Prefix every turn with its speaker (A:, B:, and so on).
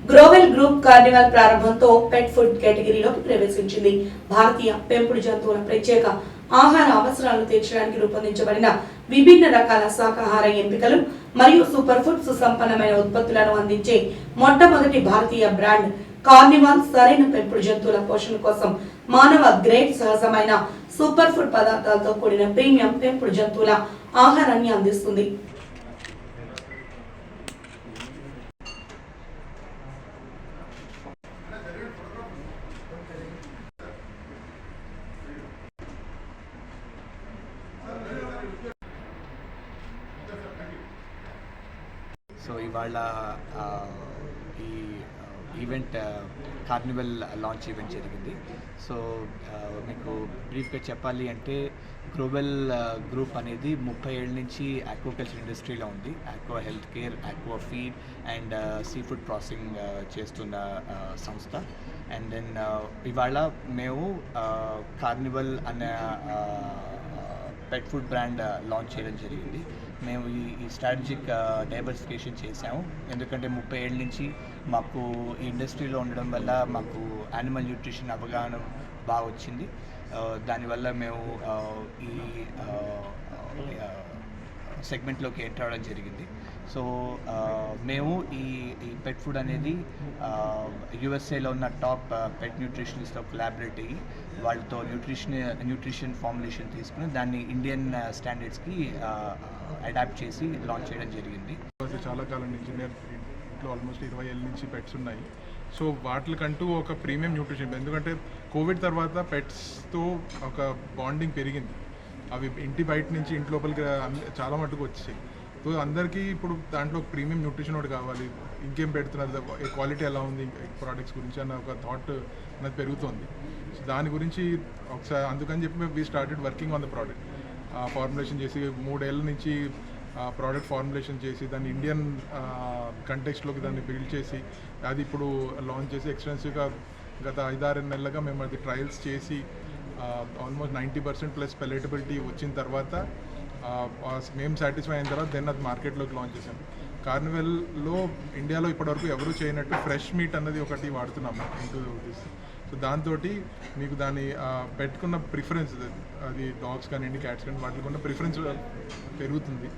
A: గ్రోవెల్ group carnival ప్రారంభంతో పెట్ food కేటగిరీలోకి ప్రవేశించింది. భారతీయ పెంపుడు జంతువుల ప్రత్యేక ఆహార అవసరాలను తీర్చడానికి రూపొందించబడిన విభిన్న రకాల శాకాహార ఎంపికలు మరియు సూపర్ ఫుడ్ సుసంపన్నమైన ఉత్పత్తులను అందించే మొట్టమొదటి భారతీయ బ్రాండ్ కార్నివాల్ సరైన పెంపుడు జంతువుల పోషణ కోసం మానవ గ్రేడ్ సహజమైన సూపర్ ఫుడ్ పదార్థాలతో కూడిన ప్రీమియం పెంపుడు జంతువుల ఆహారాన్ని అందిస్తుంది.
B: సో ఇవాళ ఈ ఈవెంట్ కార్నివల్ లాంచ్ ఈవెంట్ జరిగింది. సో మీకు బ్రీఫ్గా చెప్పాలి అంటే గ్లోబల్ గ్రూప్ అనేది 30 ఏళ్ళ నుంచి ఆక్వాకల్చర్ ఇండస్ట్రీలో ఉంది. Aqua health care, aqua feed and sea food processing చేస్తున్న సంస్థ. అండ్ దెన్ ఇవాళ మేము కార్నివల్ అనే పెట్ ఫుడ్ బ్రాండ్ లాంచ్ చేయడం జరిగింది. మేము ఈ స్ట్రాటజిక్ డైవర్సిఫికేషన్ చేసాము, ఎందుకంటే 30 ఏళ్ళ నుంచి మాకు ఈ ఇండస్ట్రీలో ఉండడం వల్ల మాకు యానిమల్ న్యూట్రిషన్ అవగాహన బాగా వచ్చింది. దానివల్ల మేము ఈ సెగ్మెంట్లోకి ఎంటర్ అవ్వడం జరిగింది. సో మేము ఈ పెట్ ఫుడ్ అనేది యుఎస్ఏలో ఉన్న టాప్ పెట్ న్యూట్రిషనిస్ట్తో కొలాబరేట్ అయ్యి వాళ్ళతో న్యూట్రిషన్ ఫార్ములేషన్ తీసుకుని దాన్ని ఇండియన్ స్టాండర్డ్స్కి అడాప్ట్ చేసి లాంచ్ చేయడం జరిగింది.
C: చాలా కాలం నుంచి ఇంట్లో ఆల్మోస్ట్ 20 ఏళ్ళ నుంచి పెట్స్ ఉన్నాయి. సో వాటికంటూ ఒక ప్రీమియం న్యూట్రిషన్, ఎందుకంటే కోవిడ్ తర్వాత పెట్స్తో ఒక బాండింగ్ పెరిగింది. అవి ఇంటి బయట నుంచి ఇంటి లోపలికి చాలా మటుకు వచ్చాయి. సో అందరికీ ఇప్పుడు దాంట్లో ప్రీమియం న్యూట్రిషన్ ఒకటి కావాలి, ఇంకేం పెడుతున్నారు, క్వాలిటీ ఎలా ఉంది ప్రోడక్ట్స్ గురించి అన్న ఒక థాట్ అనేది పెరుగుతుంది. సో దాని గురించి ఒకసారి అందుకని చెప్పి we started working on the product. Formulation చేసి 3 ఏళ్ళ నుంచి ప్రోడక్ట్ ఫార్ములేషన్ చేసి దాన్ని ఇండియన్ కంటెక్స్ట్లోకి దాన్ని బిల్డ్ చేసి అది ఇప్పుడు లాంచ్ చేసి ఎక్స్టెన్సివ్గా గత 5-6 నెలలుగా మేము అది ట్రయల్స్ చేసి ఆల్మోస్ట్ 90% ప్లస్ పెలెటబిలిటీ వచ్చిన తర్వాత మేము సాటిస్ఫై అయిన తర్వాత దెన్ అది మార్కెట్లోకి లాంచ్ చేసాం. కార్నివల్లో ఇండియాలో ఇప్పటివరకు ఎవరు చేయనట్టు ఫ్రెష్ మీట్ అన్నది ఒకటి వాడుతున్నాము ఇంటూ దిస్. సో దాంతో మీకు దాని పెట్టుకున్న ప్రిఫరెన్స్, అది డాగ్స్ కానివ్వండి, క్యాట్స్ కానీ వాటికి ఉన్న ప్రిఫరెన్స్ పెరుగుతుంది.